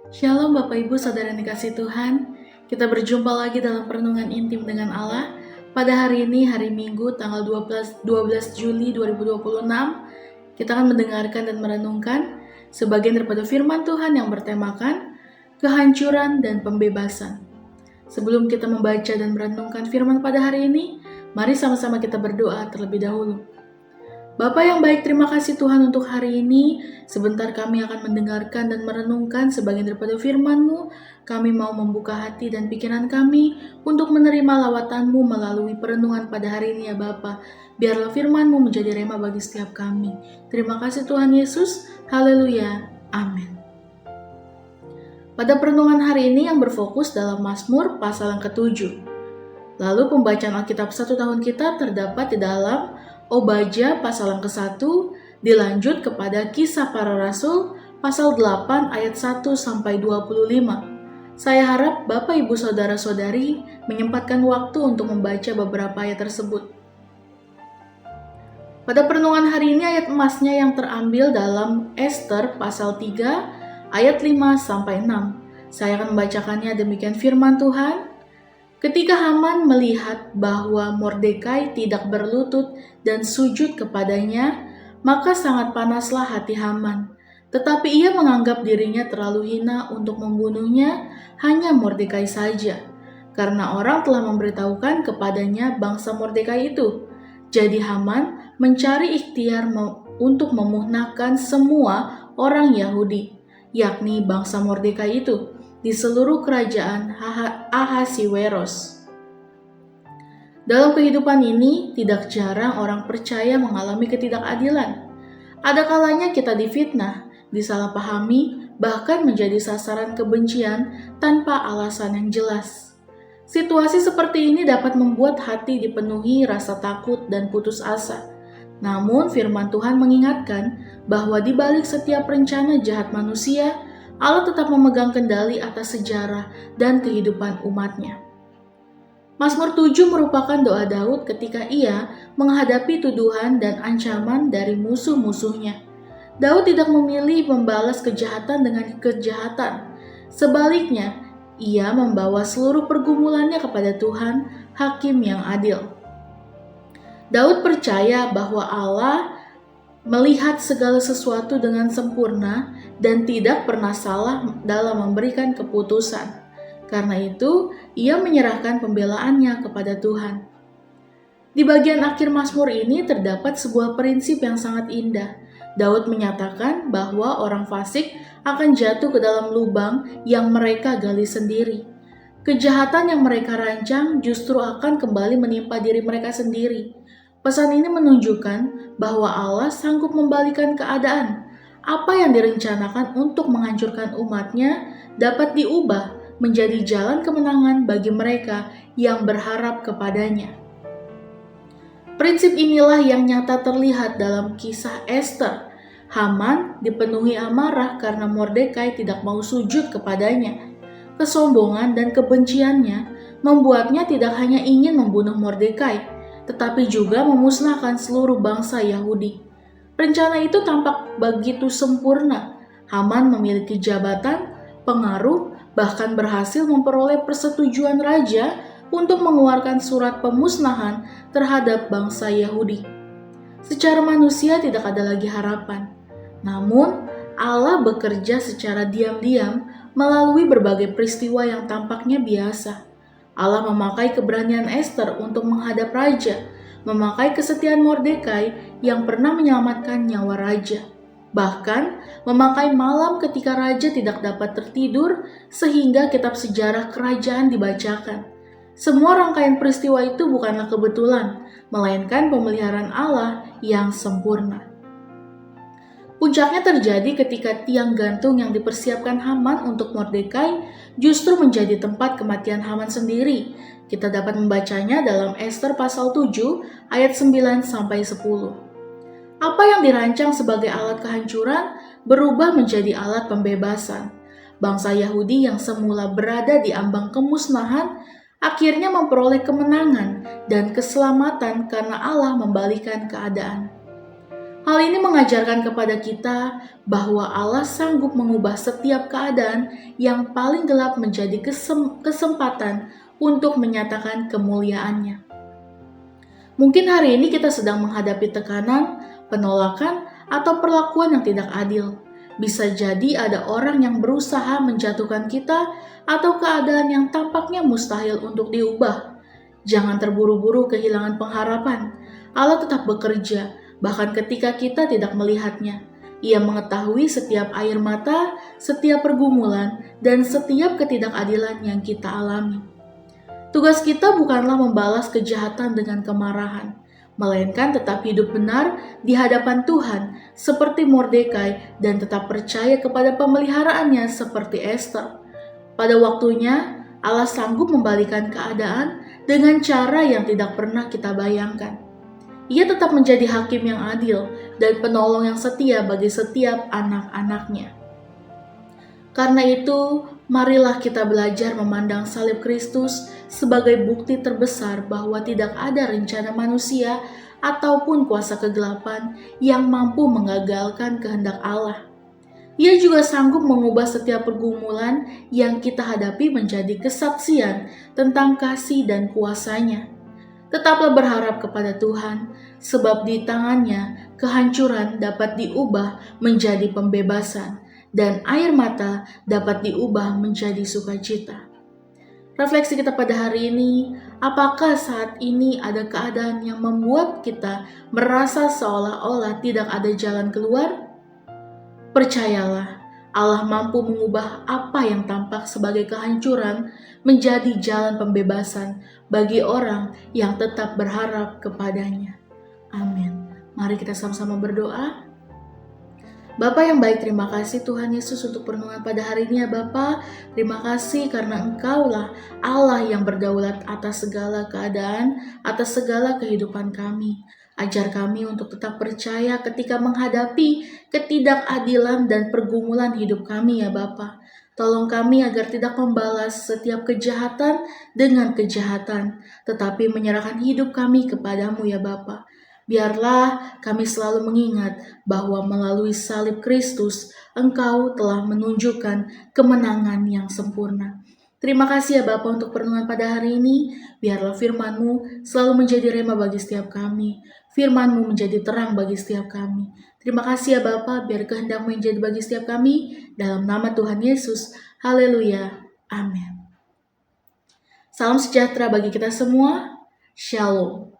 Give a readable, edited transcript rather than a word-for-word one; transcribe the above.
Shalom Bapak Ibu Saudara yang dikasih Tuhan. Kita berjumpa lagi dalam perenungan intim dengan Allah. Pada hari ini, hari Minggu tanggal 12 Juli 2026, kita akan mendengarkan dan merenungkan sebagian daripada firman Tuhan yang bertemakan kehancuran dan pembebasan. Sebelum kita membaca dan merenungkan firman pada hari ini, mari sama-sama kita berdoa terlebih dahulu. Bapa yang baik, terima kasih Tuhan untuk hari ini. Sebentar kami akan mendengarkan dan merenungkan sebagian daripada firman-Mu. Kami mau membuka hati dan pikiran kami untuk menerima lawatan-Mu melalui perenungan pada hari ini ya Bapa. Biarlah firman-Mu menjadi rema bagi setiap kami. Terima kasih Tuhan Yesus. Haleluya. Amin. Pada perenungan hari ini yang berfokus dalam Mazmur pasal yang ke-7. Lalu pembacaan Alkitab 1 tahun kita terdapat di dalam Obadya pasal yang ke-1, dilanjut kepada Kisah Para Rasul pasal 8 ayat 1 sampai 25. Saya harap Bapak Ibu Saudara-saudari menyempatkan waktu untuk membaca beberapa ayat tersebut. Pada perenungan hari ini ayat emasnya yang terambil dalam Ester pasal 3 ayat 5 sampai 6. Saya akan membacakannya demikian firman Tuhan. Ketika Haman melihat bahwa Mordekai tidak berlutut dan sujud kepadanya, maka sangat panaslah hati Haman. Tetapi ia menganggap dirinya terlalu hina untuk membunuhnya hanya Mordekai saja, karena orang telah memberitahukan kepadanya bangsa Mordekai itu. Jadi Haman mencari ikhtiar untuk memusnahkan semua orang Yahudi, yakni bangsa Mordekai itu, di seluruh kerajaan Ahasiweros. Dalam kehidupan ini, tidak jarang orang percaya mengalami ketidakadilan. Ada kalanya kita difitnah, disalahpahami, bahkan menjadi sasaran kebencian tanpa alasan yang jelas. Situasi seperti ini dapat membuat hati dipenuhi rasa takut dan putus asa. Namun firman Tuhan mengingatkan bahwa di balik setiap rencana jahat manusia, Allah tetap memegang kendali atas sejarah dan kehidupan umatnya. Mazmur 7 merupakan doa Daud ketika ia menghadapi tuduhan dan ancaman dari musuh-musuhnya. Daud tidak memilih membalas kejahatan dengan kejahatan. Sebaliknya, ia membawa seluruh pergumulannya kepada Tuhan, Hakim yang adil. Daud percaya bahwa Allah melihat segala sesuatu dengan sempurna dan tidak pernah salah dalam memberikan keputusan. Karena itu, ia menyerahkan pembelaannya kepada Tuhan. Di bagian akhir Mazmur ini terdapat sebuah prinsip yang sangat indah. Daud menyatakan bahwa orang fasik akan jatuh ke dalam lubang yang mereka gali sendiri. Kejahatan yang mereka rancang justru akan kembali menimpa diri mereka sendiri. Pesan ini menunjukkan bahwa Allah sanggup membalikan keadaan. Apa yang direncanakan untuk menghancurkan umatnya dapat diubah menjadi jalan kemenangan bagi mereka yang berharap kepadanya. Prinsip inilah yang nyata terlihat dalam kisah Ester. Haman dipenuhi amarah karena Mordekai tidak mau sujud kepadanya. Kesombongan dan kebenciannya membuatnya tidak hanya ingin membunuh Mordekai, tetapi juga memusnahkan seluruh bangsa Yahudi. Rencana itu tampak begitu sempurna. Haman memiliki jabatan, pengaruh, bahkan berhasil memperoleh persetujuan raja untuk mengeluarkan surat pemusnahan terhadap bangsa Yahudi. Secara manusia tidak ada lagi harapan. Namun, Allah bekerja secara diam-diam melalui berbagai peristiwa yang tampaknya biasa. Allah memakai keberanian Ester untuk menghadap raja, memakai kesetiaan Mordekai yang pernah menyelamatkan nyawa raja. Bahkan, memakai malam ketika raja tidak dapat tertidur sehingga kitab sejarah kerajaan dibacakan. Semua rangkaian peristiwa itu bukanlah kebetulan, melainkan pemeliharaan Allah yang sempurna. Puncaknya terjadi ketika tiang gantung yang dipersiapkan Haman untuk Mordekai justru menjadi tempat kematian Haman sendiri. Kita dapat membacanya dalam Ester pasal 7 ayat 9 sampai 10. Apa yang dirancang sebagai alat kehancuran berubah menjadi alat pembebasan. Bangsa Yahudi yang semula berada di ambang kemusnahan akhirnya memperoleh kemenangan dan keselamatan karena Allah membalikan keadaan. Hal ini mengajarkan kepada kita bahwa Allah sanggup mengubah setiap keadaan yang paling gelap menjadi kesempatan untuk menyatakan kemuliaan-Nya. Mungkin hari ini kita sedang menghadapi tekanan, penolakan, atau perlakuan yang tidak adil. Bisa jadi ada orang yang berusaha menjatuhkan kita atau keadaan yang tampaknya mustahil untuk diubah. Jangan terburu-buru kehilangan pengharapan. Allah tetap bekerja, bahkan ketika kita tidak melihatnya. Ia mengetahui setiap air mata, setiap pergumulan, dan setiap ketidakadilan yang kita alami. Tugas kita bukanlah membalas kejahatan dengan kemarahan, melainkan tetap hidup benar di hadapan Tuhan seperti Mordekai dan tetap percaya kepada pemeliharaannya seperti Esther. Pada waktunya, Allah sanggup membalikan keadaan dengan cara yang tidak pernah kita bayangkan. Ia tetap menjadi hakim yang adil dan penolong yang setia bagi setiap anak-anaknya. Karena itu, marilah kita belajar memandang salib Kristus sebagai bukti terbesar bahwa tidak ada rencana manusia ataupun kuasa kegelapan yang mampu mengagalkan kehendak Allah. Ia juga sanggup mengubah setiap pergumulan yang kita hadapi menjadi kesaksian tentang kasih dan kuasa-Nya. Tetaplah berharap kepada Tuhan, sebab di tangan-Nya kehancuran dapat diubah menjadi pembebasan, dan air mata dapat diubah menjadi sukacita. Refleksi kita pada hari ini, apakah saat ini ada keadaan yang membuat kita merasa seolah-olah tidak ada jalan keluar? Percayalah, Allah mampu mengubah apa yang tampak sebagai kehancuran menjadi jalan pembebasan bagi orang yang tetap berharap kepadanya. Amin. Mari kita sama-sama berdoa. Bapa yang baik, terima kasih Tuhan Yesus untuk perenungan pada hari ini ya Bapa. Terima kasih karena Engkaulah Allah yang berdaulat atas segala keadaan, atas segala kehidupan kami. Ajar kami untuk tetap percaya ketika menghadapi ketidakadilan dan pergumulan hidup kami ya Bapa. Tolong kami agar tidak membalas setiap kejahatan dengan kejahatan, tetapi menyerahkan hidup kami kepadamu ya Bapa. Biarlah kami selalu mengingat bahwa melalui salib Kristus, Engkau telah menunjukkan kemenangan yang sempurna. Terima kasih ya Bapa untuk perenungan pada hari ini. Biarlah firman-Mu selalu menjadi rema bagi setiap kami. Firman-Mu menjadi terang bagi setiap kami. Terima kasih ya Bapa, biar kehendak-Mu yang jadi bagi setiap kami. Dalam nama Tuhan Yesus. Haleluya. Amin. Salam sejahtera bagi kita semua. Shalom.